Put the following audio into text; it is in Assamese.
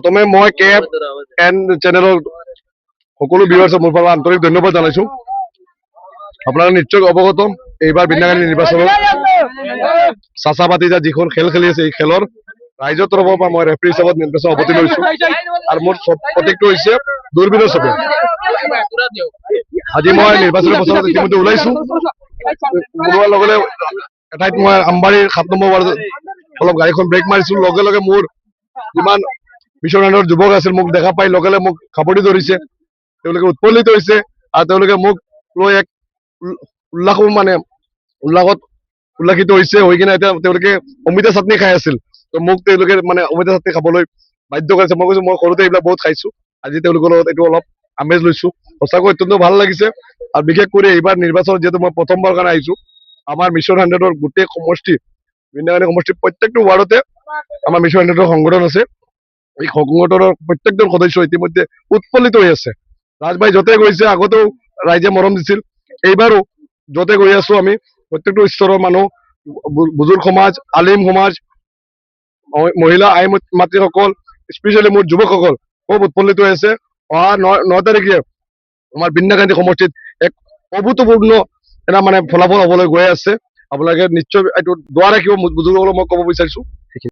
প্ৰথমে মই কেব এণ্ড চেনেলৰ সকলো ভিউৱাৰ্ছক মোৰ পৰা আন্তৰিক ধন্যবাদ জনাইছো। আপোনালোকে নিশ্চয় অৱগত এইবাৰ বিন্দাকানি নিৰ্বাচনত চাচা পাতিজা যিখন খেল খেলি আছে এই খেলৰ ৰাইজৰ তৰফৰ পৰা মই ৰেফাৰী হিচাপত নিৰ্বাচন অৱতীৰ্ণ হৈছো আৰু মোৰ প্ৰতীকটো হৈছে দূৰবীনৰ ছবি। আজি মই নিৰ্বাচনী প্ৰচাৰত ইতিমধ্যে ওলাইছো। ওলোৱাৰ লগে লগে এঠাইত মই আমবাৰীৰ 7 নম্বৰ ৱাৰ্ডত অলপ গাড়ীখন ব্ৰেক মাৰিছো। লগে লগে মোৰ যিমান মিছন হাণ্ড্ৰেডৰ যুৱক আছিল মোক দেখা পাই লগে লগে মোক খাপৰি ধৰিছে। তেওঁলোকে উৎফুল্লিত হৈছে আৰু তেওঁলোকে মোক লৈ এক উল্লাসিত হৈছে হৈ কিনে এতিয়া তেওঁলোকে অমিতা চাটনি খাই আছিল। তো মোক তেওঁলোকে মানে অমিতা চাটনি খাবলৈ বাধ্য কৰিছে। মই কৈছো মই সৰুতে এইবিলাক বহুত খাইছো, আজি তেওঁলোকৰ লগত এইটো অলপ আমেজ লৈছো। সঁচাকৈ অত্যন্ত ভাল লাগিছে। আৰু বিশেষ কৰি এইবাৰ নিৰ্বাচনত যিহেতু মই প্ৰথমবাৰ কাৰণে আহিছো, আমাৰ মিছন হাণ্ড্ৰেডৰ গোটেই সমষ্টি বিন্দাকানি সমষ্টিৰ প্ৰত্যেকটো ৱাৰ্ডতে আমাৰ মিছন হাণ্ড্ৰেডৰ সংগঠন আছে। এই সংগঠনৰ প্ৰত্যেকজন সদস্য ইতিমধ্যে উৎফুল্লিত হৈ আছে। ৰাজভাই য'তে গৈছে আগতেও ৰাইজে মৰম দিছিল, এইবাৰো য'তে গৈ আছো আমি প্ৰত্যেকটো স্তৰৰ মানুহ, বুজুৰ্গ সমাজ, আলিম সমাজ, মহিলা আই মাতৃসকল, স্পেচিয়েলি মোৰ যুৱকসকল খুব উৎফুল্লিত হৈ আছে। অহা 9 তাৰিখে আমাৰ বিন্দাকানি সমষ্টিত এক অভূতপূৰ্ণ এটা মানে ফলাফল হবলৈ গৈ আছে। আপোনালোকে নিশ্চয় এইটো দোৱা ৰাখিব। বুজুৰ্গসকলক মই ক'ব বিচাৰিছো